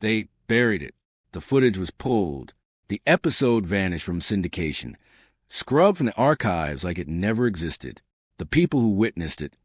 They buried it. The footage was pulled. The episode vanished from syndication, scrubbed from the archives like it never existed. The people who witnessed it,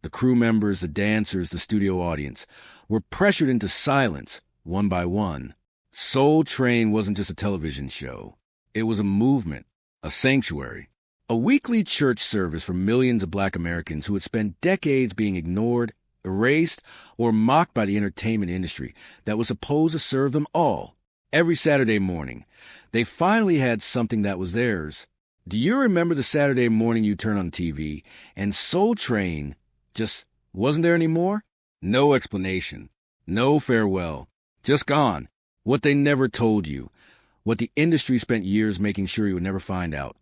the crew members, the dancers, the studio audience, were pressured into silence, one by one. Soul Train wasn't just a television show. It was a movement, a sanctuary, a weekly church service for millions of Black Americans who had spent decades being ignored, erased, or mocked by the entertainment industry that was supposed to serve them all. Every Saturday morning, they finally had something that was theirs. Do you remember the Saturday morning you turn on TV and Soul Train just wasn't there anymore? No explanation, no farewell, just gone. What they never told you, what the industry spent years making sure you would never find out,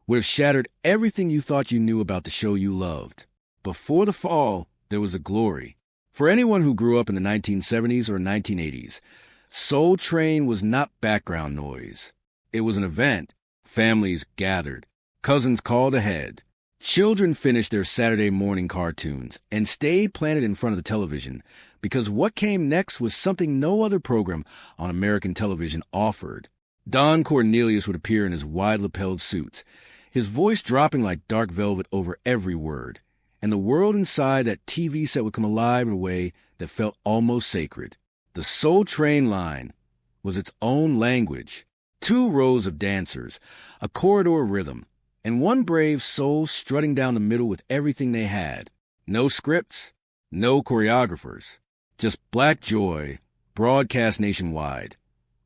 would have shattered everything you thought you knew about the show you loved. Before the fall, there was a glory. For anyone who grew up in the 1970s or 1980s, Soul Train was not background noise. It was an event. Families gathered. Cousins called ahead. Children finished their Saturday morning cartoons and stayed planted in front of the television because what came next was something no other program on American television offered. Don Cornelius would appear in his wide-lapelled suits, his voice dropping like dark velvet over every word, and the world inside that TV set would come alive in a way that felt almost sacred. The Soul Train line was its own language. 2 rows of dancers, a corridor rhythm, and one brave soul strutting down the middle with everything they had. No scripts, no choreographers, just black joy, broadcast nationwide.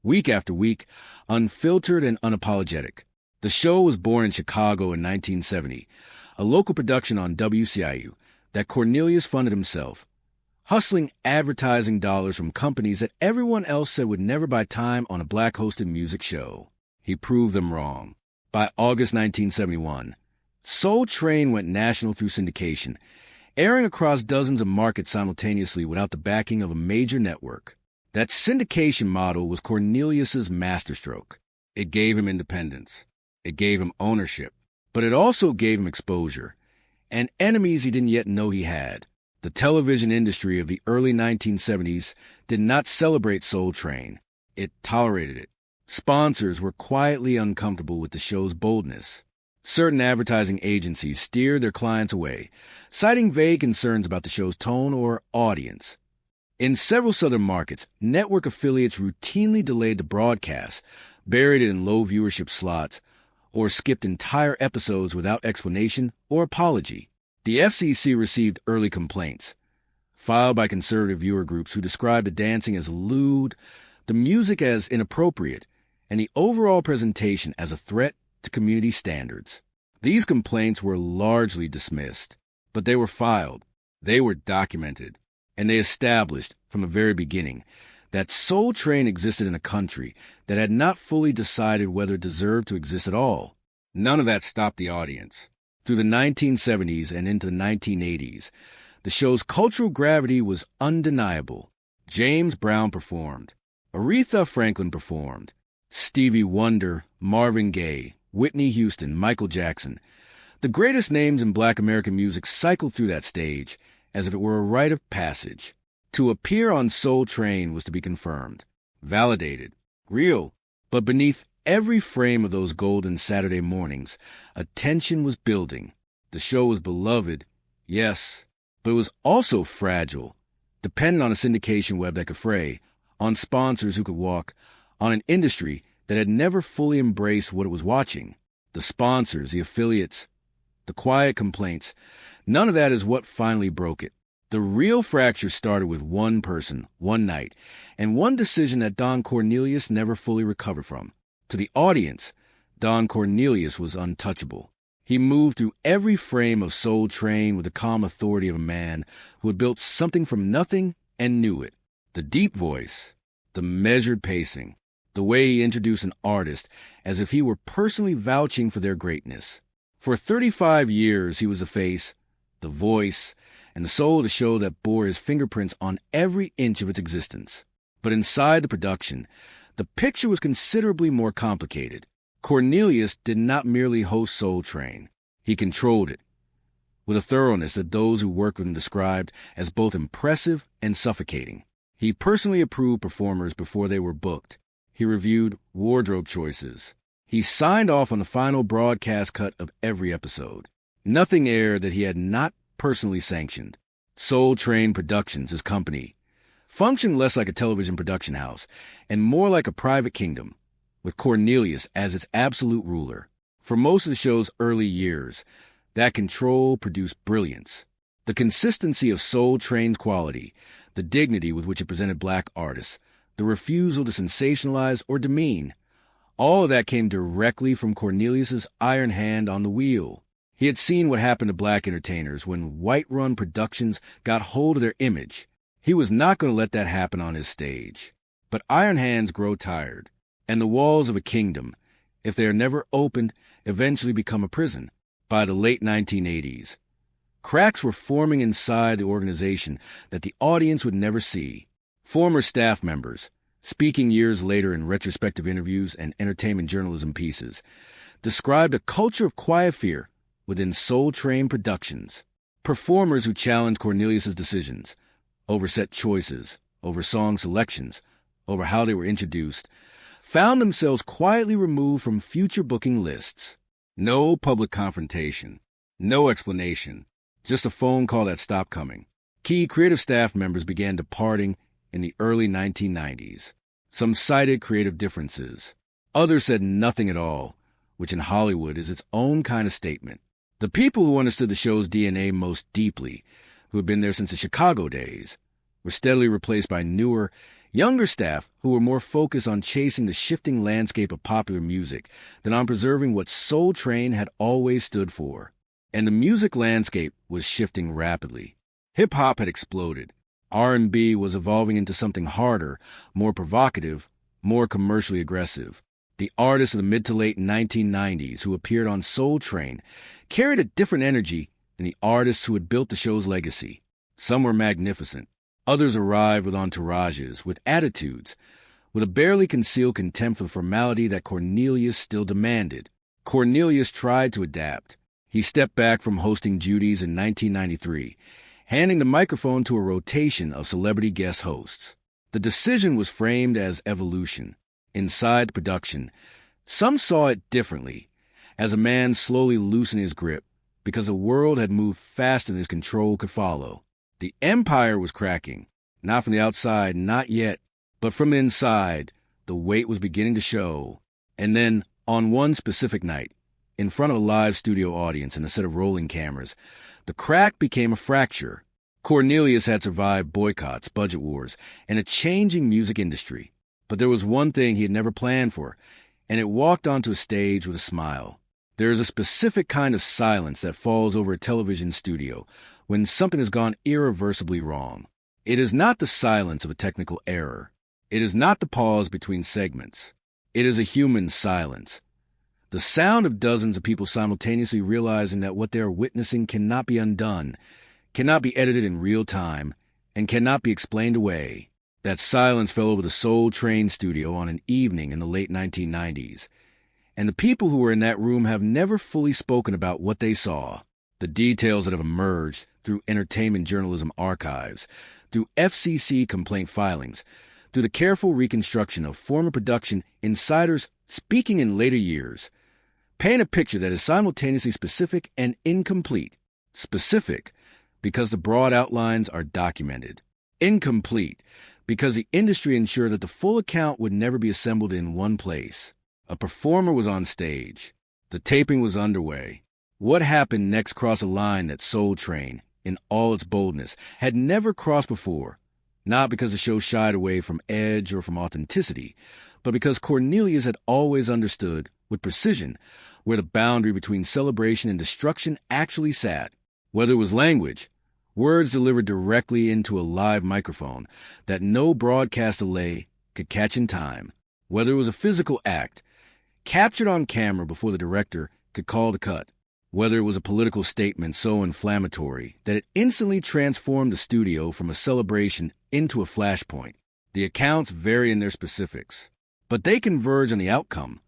Week after week, unfiltered and unapologetic. The show was born in Chicago in 1970, a local production on WCIU that Cornelius funded himself, hustling advertising dollars from companies that everyone else said would never buy time on a Black-hosted music show. He proved them wrong. By August 1971, Soul Train went national through syndication, airing across dozens of markets simultaneously without the backing of a major network. That syndication model was Cornelius's masterstroke. It gave him independence. It gave him ownership. But it also gave him exposure, and enemies he didn't yet know he had. The television industry of the early 1970s did not celebrate Soul Train. It tolerated it. Sponsors were quietly uncomfortable with the show's boldness. Certain advertising agencies steered their clients away, citing vague concerns about the show's tone or audience. In several southern markets, network affiliates routinely delayed the broadcast, buried it in low viewership slots, or skipped entire episodes without explanation or apology. The FCC received early complaints, filed by conservative viewer groups who described the dancing as lewd, the music as inappropriate, and the overall presentation as a threat to community standards. These complaints were largely dismissed, but they were filed, they were documented, and they established from the very beginning that Soul Train existed in a country that had not fully decided whether it deserved to exist at all. None of that stopped the audience. Through the 1970s and into the 1980s, the show's cultural gravity was undeniable. James Brown performed. Aretha Franklin performed. Stevie Wonder, Marvin Gaye, Whitney Houston, Michael Jackson. The greatest names in Black American music cycled through that stage as if it were a rite of passage. To appear on Soul Train was to be confirmed, validated, real. But beneath every frame of those golden Saturday mornings, a tension was building. The show was beloved, yes, but it was also fragile, dependent on a syndication web that could fray, on sponsors who could walk, on an industry that had never fully embraced what it was watching. The sponsors, the affiliates, the quiet complaints, none of that is what finally broke it. The real fracture started with one person, one night, and one decision that Don Cornelius never fully recovered from. To the audience, Don Cornelius was untouchable. He moved through every frame of Soul Train with the calm authority of a man who had built something from nothing and knew it. The deep voice, the measured pacing, the way he introduced an artist as if he were personally vouching for their greatness. For 35 years, he was the face, the voice, and the soul of the show that bore his fingerprints on every inch of its existence. But inside the production, the picture was considerably more complicated. Cornelius did not merely host Soul Train. He controlled it, with a thoroughness that those who worked with him described as both impressive and suffocating. He personally approved performers before they were booked. He reviewed wardrobe choices. He signed off on the final broadcast cut of every episode. Nothing aired that he had not personally sanctioned. Soul Train Productions, his company, functioned less like a television production house and more like a private kingdom, with Cornelius as its absolute ruler. For most of the show's early years, that control produced brilliance. The consistency of Soul Train's quality, the dignity with which it presented black artists, the refusal to sensationalize or demean, all of that came directly from Cornelius's iron hand on the wheel. He had seen what happened to black entertainers when white-run productions got hold of their image. He was not going to let that happen on his stage. But iron hands grow tired, and the walls of a kingdom, if they are never opened, eventually become a prison. By the late 1980s, cracks were forming inside the organization that the audience would never see. Former staff members, speaking years later in retrospective interviews and entertainment journalism pieces, described a culture of quiet fear within Soul Train Productions. Performers who challenged Cornelius's decisions over set choices, over song selections, over how they were introduced, found themselves quietly removed from future booking lists. No public confrontation, no explanation, just a phone call that stopped coming. Key creative staff members began departing in the early 1990s. Some cited creative differences. Others said nothing at all, which in Hollywood is its own kind of statement. The people who understood the show's DNA most deeply, who had been there since the Chicago days, were steadily replaced by newer, younger staff who were more focused on chasing the shifting landscape of popular music than on preserving what Soul Train had always stood for. And the music landscape was shifting rapidly. Hip-hop had exploded. R&B was evolving into something harder, more provocative, more commercially aggressive. The artists of the mid to late 1990s who appeared on Soul Train carried a different energy than the artists who had built the show's legacy. Some were magnificent. Others arrived with entourages, with attitudes, with a barely concealed contempt for formality that Cornelius still demanded. Cornelius tried to adapt. He stepped back from hosting duties in 1993, handing the microphone to a rotation of celebrity guest hosts. The decision was framed as evolution. Inside production, some saw it differently, as a man slowly loosened his grip because the world had moved faster than his control could follow. The empire was cracking, not from the outside, not yet, but from the inside. The weight was beginning to show. And then, on one specific night, in front of a live studio audience and a set of rolling cameras, the crack became a fracture. Cornelius had survived boycotts, budget wars, and a changing music industry. But there was one thing he had never planned for, and it walked onto a stage with a smile. There is a specific kind of silence that falls over a television studio when something has gone irreversibly wrong. It is not the silence of a technical error. It is not the pause between segments. It is a human silence. The sound of dozens of people simultaneously realizing that what they are witnessing cannot be undone, cannot be edited in real time, and cannot be explained away. That silence fell over the Soul Train studio on an evening in the late 1990s, and the people who were in that room have never fully spoken about what they saw. The details that have emerged through entertainment journalism archives, through FCC complaint filings, through the careful reconstruction of former production insiders speaking in later years, paint a picture that is simultaneously specific and incomplete. Specific, because the broad outlines are documented. Incomplete, because the industry ensured that the full account would never be assembled in one place. A performer was on stage. The taping was underway. What happened next crossed a line that Soul Train, in all its boldness, had never crossed before, not because the show shied away from edge or from authenticity, but because Cornelius had always understood, with precision, where the boundary between celebration and destruction actually sat. Whether it was language, words delivered directly into a live microphone that no broadcast delay could catch in time. Whether it was a physical act, captured on camera before the director could call the cut. Whether it was a political statement so inflammatory that it instantly transformed the studio from a celebration into a flashpoint. The accounts vary in their specifics, but they converge on the outcome.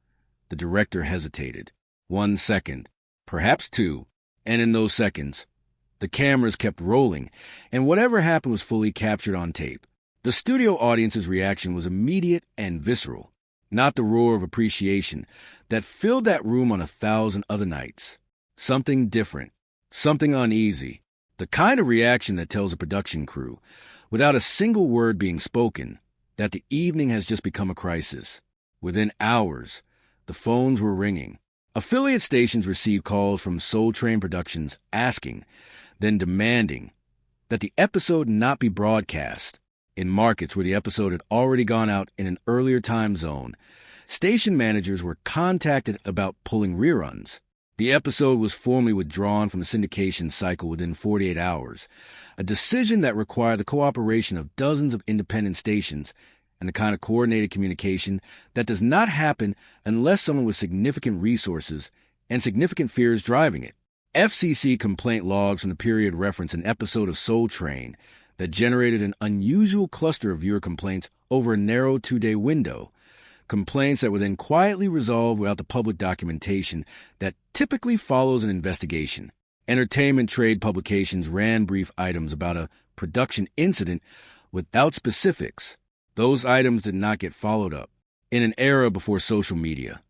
The director hesitated. 1 second, perhaps 2, and in those seconds, the cameras kept rolling, and whatever happened was fully captured on tape. The studio audience's reaction was immediate and visceral, not the roar of appreciation that filled that room on 1,000 other nights. Something different, something uneasy, the kind of reaction that tells a production crew, without a single word being spoken, that the evening has just become a crisis. Within hours, the phones were ringing. Affiliate stations received calls from Soul Train Productions asking, then demanding, that the episode not be broadcast. In markets where the episode had already gone out in an earlier time zone, station managers were contacted about pulling reruns. The episode was formally withdrawn from the syndication cycle within 48 hours, a decision that required the cooperation of dozens of independent stations and the kind of coordinated communication that does not happen unless someone with significant resources and significant fears driving it. FCC complaint logs from the period reference an episode of Soul Train that generated an unusual cluster of viewer complaints over a narrow 2-day window, complaints that were then quietly resolved without the public documentation that typically follows an investigation. Entertainment trade publications ran brief items about a production incident without specifics. Those items did not get followed up. In an era before social media,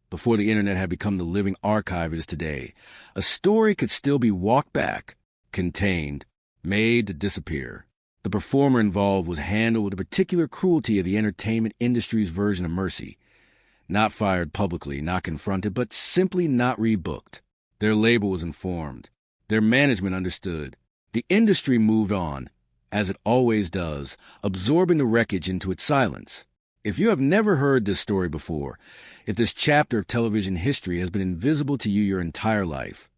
before the internet had become the living archive it is today, a story could still be walked back, contained, made to disappear. The performer involved was handled with the particular cruelty of the entertainment industry's version of mercy. Not fired publicly, not confronted, but simply not rebooked. Their label was informed. Their management understood. The industry moved on, as it always does, absorbing the wreckage into its silence. If you have never heard this story before, if this chapter of television history has been invisible to you your entire life,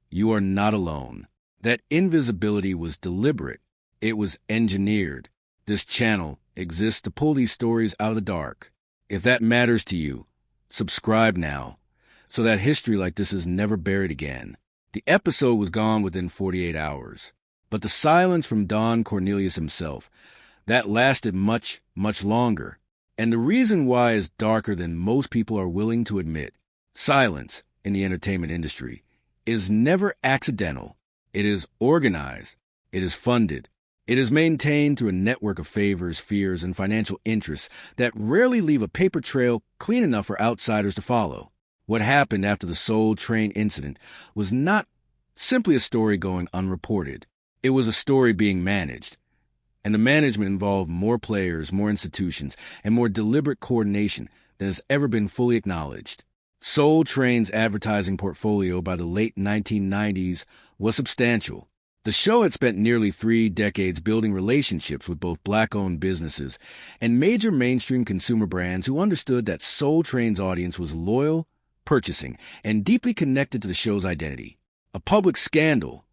you are not alone. That invisibility was deliberate. It was engineered. This channel exists to pull these stories out of the dark. If that matters to you, subscribe now, so that history like this is never buried again. The episode was gone within 48 hours, but the silence from Don Cornelius himself, that lasted much, much longer. And the reason why is darker than most people are willing to admit. Silence in the entertainment industry is never accidental. It is organized. It is funded. It is maintained through a network of favors, fears, and financial interests that rarely leave a paper trail clean enough for outsiders to follow. What happened after the Soul Train incident was not simply a story going unreported. It was a story being managed. And the management involved more players, more institutions, and more deliberate coordination than has ever been fully acknowledged. Soul Train's advertising portfolio by the late 1990s was substantial. The show had spent nearly 3 decades building relationships with both black-owned businesses and major mainstream consumer brands who understood that Soul Train's audience was loyal, purchasing, and deeply connected to the show's identity. A public scandal,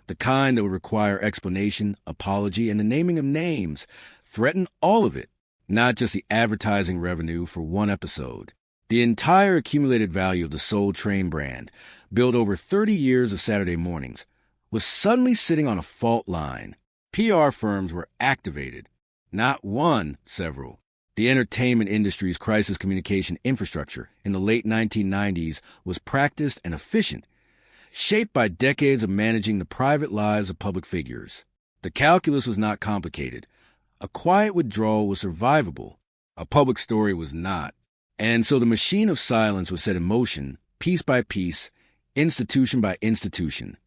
the kind that would require explanation, apology, and the naming of names, threatened all of it, not just the advertising revenue for one episode. The entire accumulated value of the Soul Train brand, built over 30 years of Saturday mornings, was suddenly sitting on a fault line. PR firms were activated. Not one, several. The entertainment industry's crisis communication infrastructure in the late 1990s was practiced and efficient, shaped by decades of managing the private lives of public figures. The calculus was not complicated. A quiet withdrawal was survivable. A public story was not. And so the machine of silence was set in motion, piece by piece, institution by institution.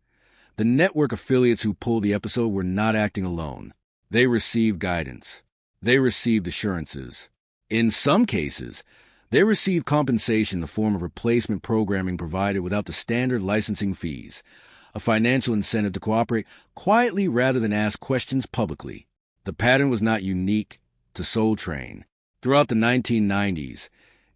The network affiliates who pulled the episode were not acting alone. They received guidance. They received assurances. In some cases, they received compensation in the form of replacement programming provided without the standard licensing fees, a financial incentive to cooperate quietly rather than ask questions publicly. The pattern was not unique to Soul Train. Throughout the 1990s,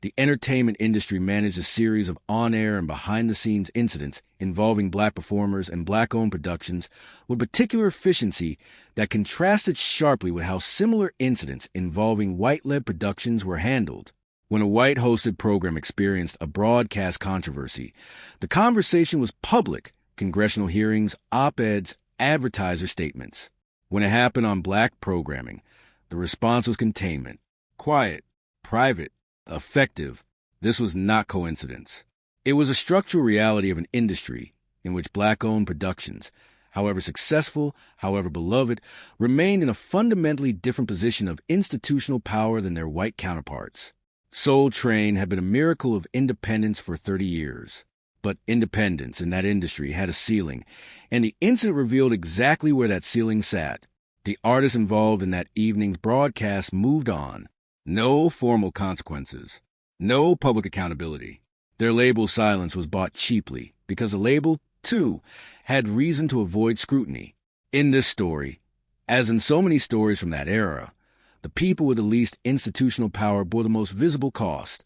the entertainment industry managed a series of on-air and behind-the-scenes incidents involving black performers and black-owned productions with particular efficiency that contrasted sharply with how similar incidents involving white-led productions were handled. When a white-hosted program experienced a broadcast controversy, the conversation was public, congressional hearings, op-eds, advertiser statements. When it happened on black programming, the response was containment. Quiet, private, effective. This was not coincidence. It was a structural reality of an industry in which black-owned productions, however successful, however beloved, remained in a fundamentally different position of institutional power than their white counterparts. Soul Train had been a miracle of independence for 30 years. But independence in that industry had a ceiling, and the incident revealed exactly where that ceiling sat. The artists involved in that evening's broadcast moved on. No formal consequences. No public accountability. Their label's silence was bought cheaply, because the label, too, had reason to avoid scrutiny. In this story, as in so many stories from that era, the people with the least institutional power bore the most visible cost,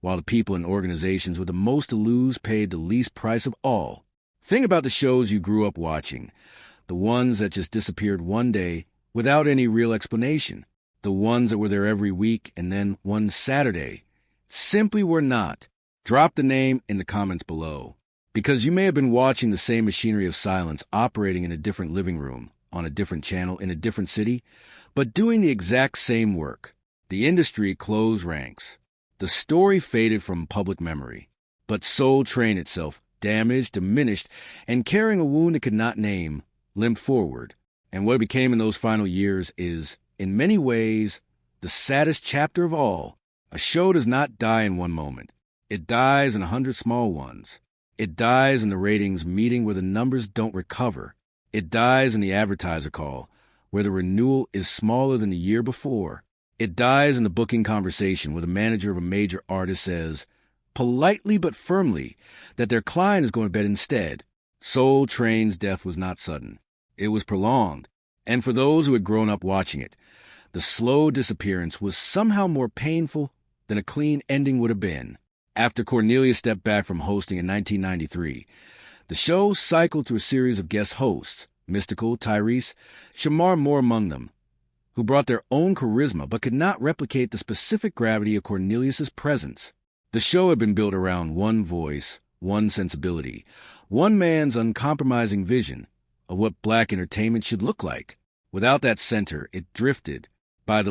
while the people in organizations with the most to lose paid the least price of all. Think about the shows you grew up watching, the ones that just disappeared one day without any real explanation, the ones that were there every week and then one Saturday simply were not. Drop the name in the comments below, because you may have been watching the same machinery of silence operating in a different living room, on a different channel, in a different city, but doing the exact same work. The industry closed ranks. The story faded from public memory, but Soul Train itself, damaged, diminished, and carrying a wound it could not name, limped forward. And what it became in those final years is, in many ways, the saddest chapter of all. A show does not die in one moment. It dies in 100 small ones. It dies in the ratings meeting where the numbers don't recover. It dies in the advertiser call, where the renewal is smaller than the year before. It dies in the booking conversation where the manager of a major artist says, politely but firmly, that their client is going to bed instead. Soul Train's death was not sudden. It was prolonged. And for those who had grown up watching it, the slow disappearance was somehow more painful than a clean ending would have been. After Cornelia stepped back from hosting in 1993, the show cycled through a series of guest hosts, Mystical, Tyrese, Shamar Moore among them, who brought their own charisma but could not replicate the specific gravity of Cornelius's presence. The show had been built around one voice, one sensibility, one man's uncompromising vision of what black entertainment should look like. Without that center, it drifted by the